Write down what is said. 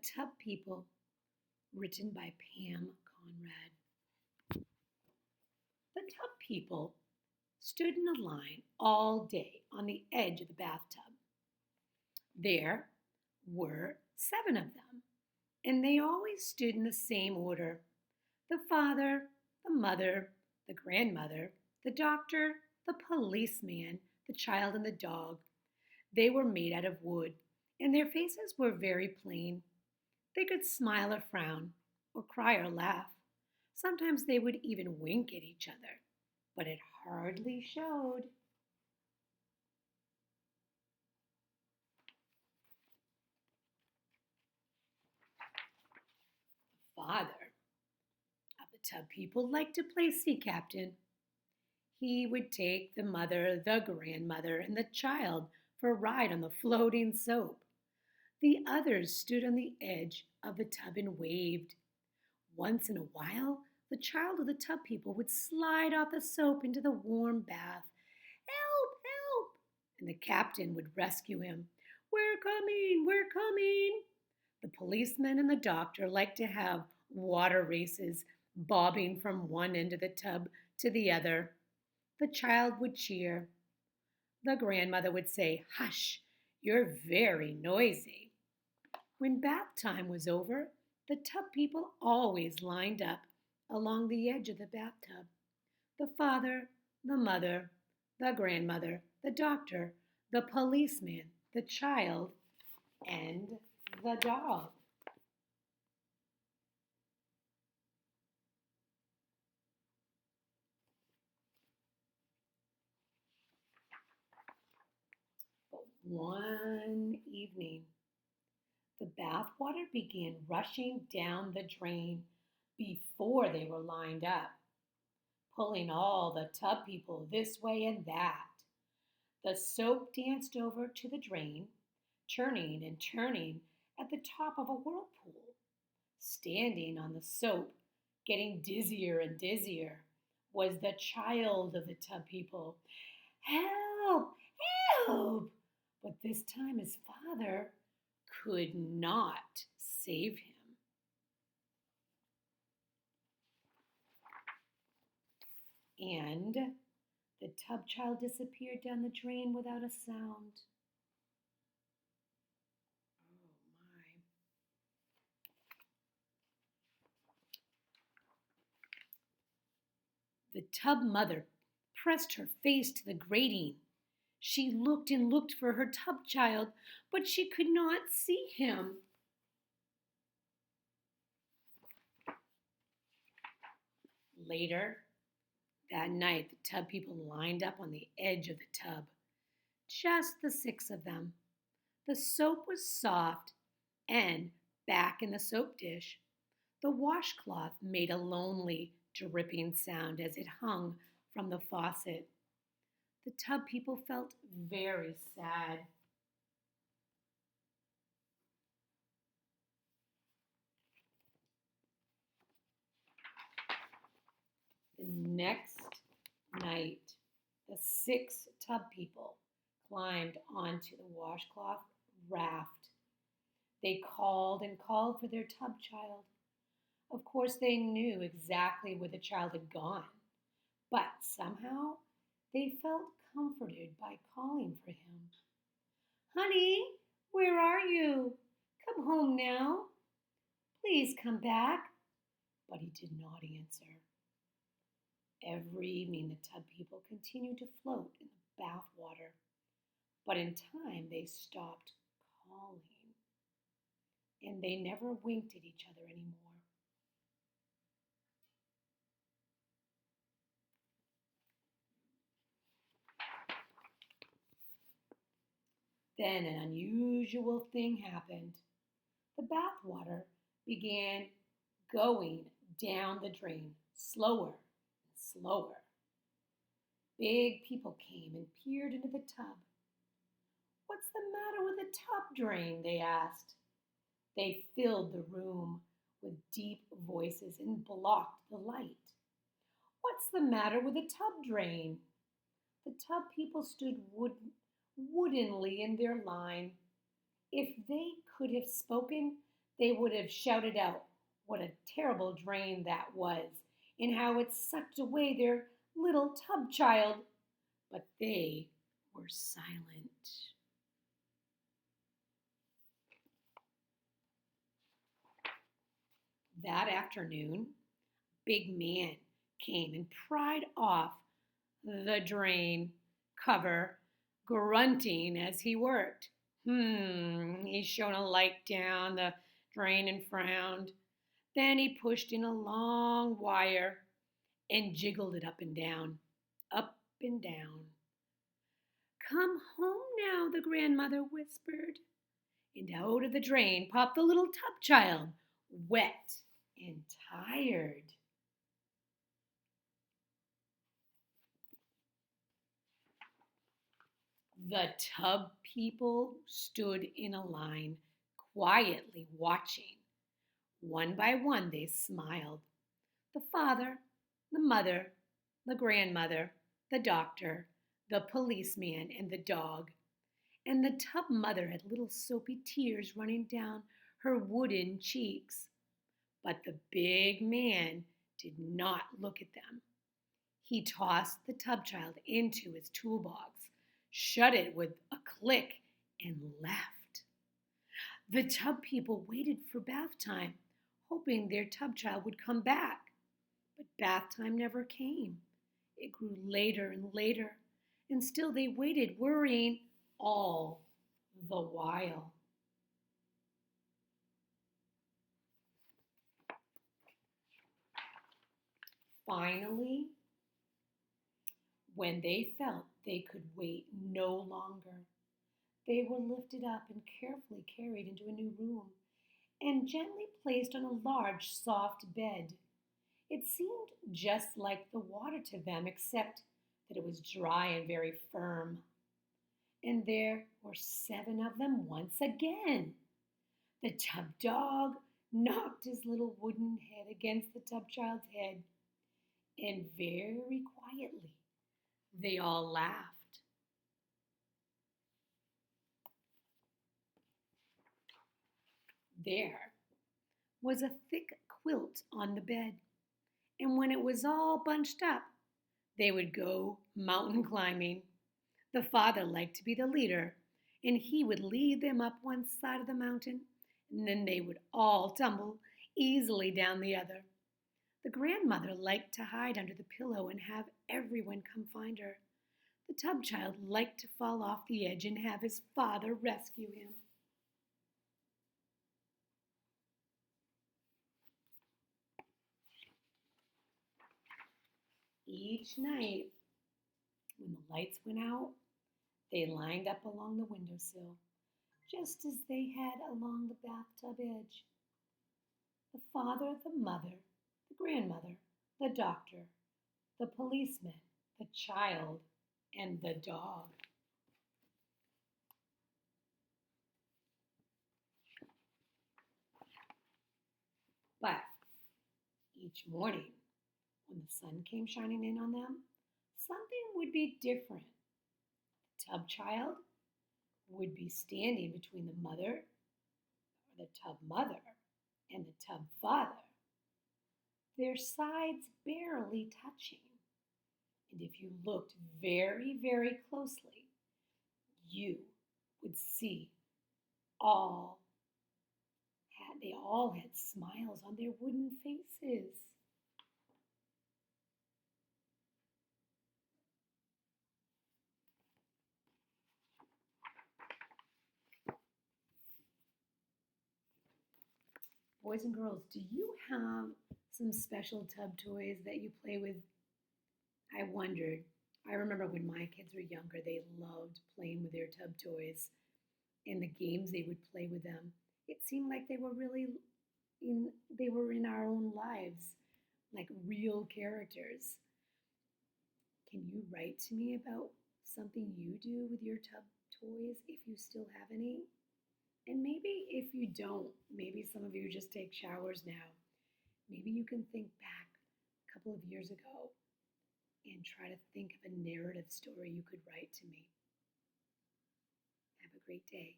Tub People, written by Pam Conrad. The Tub People stood in a line all day on the edge of the bathtub. There were 7 of them, and they always stood in the same order: the father, the mother, the grandmother, the doctor, the policeman, the child, and the dog. They were made out of wood, and their faces were very plain. They could smile or frown, or cry or laugh. Sometimes they would even wink at each other, but it hardly showed. The father of the Tub People liked to play sea captain. He would take the mother, the grandmother, and the child for a ride on the floating soap. The others stood on the edge of the tub and waved. Once in a while, the child of the Tub People would slide off the soap into the warm bath. Help! Help! And the captain would rescue him. We're coming! We're coming! The policeman and the doctor liked to have water races, bobbing from one end of the tub to the other. The child would cheer. The grandmother would say, Hush, you're very noisy. When bath time was over, the Tub People always lined up along the edge of the bathtub. The father, the mother, the grandmother, the doctor, the policeman, the child, and the dog. But one evening, the bathwater began rushing down the drain before they were lined up, pulling all the Tub People this way and that. The soap danced over to the drain, turning and turning at the top of a whirlpool. Standing on the soap, getting dizzier and dizzier, was the child of the Tub People. Help! Help! But this time his father could not save him. And the tub child disappeared down the drain without a sound. Oh my. The tub mother pressed her face to the grating. She looked and looked for her tub child, but she could not see him. Later that night, the Tub People lined up on the edge of the tub, just the 6 of them. The soap was soft and back in the soap dish. The washcloth made a lonely, dripping sound as it hung from the faucet. The Tub People felt very sad. The next night, the 6 Tub People climbed onto the washcloth raft. They called and called for their tub child. Of course, they knew exactly where the child had gone, but somehow they felt comforted by calling for him. Honey, where are you? Come home now. Please come back. But he did not answer. Every evening, the Tub People continued to float in the bath water, but in time they stopped calling, and they never winked at each other anymore. Then an unusual thing happened. The bath water began going down the drain slower and slower. Big people came and peered into the tub. What's the matter with the tub drain? They asked. They filled the room with deep voices and blocked the light. What's the matter with the tub drain? The Tub People stood woodenly in their line. If they could have spoken, they would have shouted out what a terrible drain that was and how it sucked away their little tub child. But they were silent. That afternoon, Big Man came and pried off the drain cover, grunting as he worked. He shone a light down the drain and frowned. Then he pushed in a long wire and jiggled it up and down, up and down. Come home now, the grandmother whispered. And out of the drain popped the little tub child, wet and tired. The tub people stood in a line, quietly watching. One by one, they smiled. The father, the mother, the grandmother, the doctor, the policeman, and the dog. And the tub mother had little soapy tears running down her wooden cheeks. But the big man did not look at them. He tossed the tub child into his toolbox, shut it with a click, and left. The tub people waited for bath time, hoping their tub child would come back. But bath time never came. It grew later and later, and still they waited, worrying all the while. Finally, when they felt they could wait no longer, they were lifted up and carefully carried into a new room and gently placed on a large, soft bed. It seemed just like the water to them, except that it was dry and very firm. And there were 7 of them once again. The tub dog knocked his little wooden head against the tub child's head, and very quietly they all laughed. There was a thick quilt on the bed, and when it was all bunched up, they would go mountain climbing. The father liked to be the leader, and he would lead them up one side of the mountain, and then they would all tumble easily down the other. The grandmother liked to hide under the pillow and have everyone come find her. The tub child liked to fall off the edge and have his father rescue him. Each night, when the lights went out, they lined up along the windowsill, just as they had along the bathtub edge. The father, the mother, the grandmother, the doctor, the policeman, the child, and the dog. But each morning, when the sun came shining in on them, something would be different. The tub child would be standing between the mother, or the tub mother, and the tub father, their sides barely touching. And if you looked very, very closely, you would see all they all had smiles on their wooden faces. Boys and girls, do you have some special tub toys that you play with? I wondered. I remember when my kids were younger, they loved playing with their tub toys and the games they would play with them. It seemed like they were in our own lives, like real characters. Can you write to me about something you do with your tub toys if you still have any? And maybe if you don't, maybe some of you just take showers now. Maybe you can think back a couple of years ago and try to think of a narrative story you could write to me. Have a great day.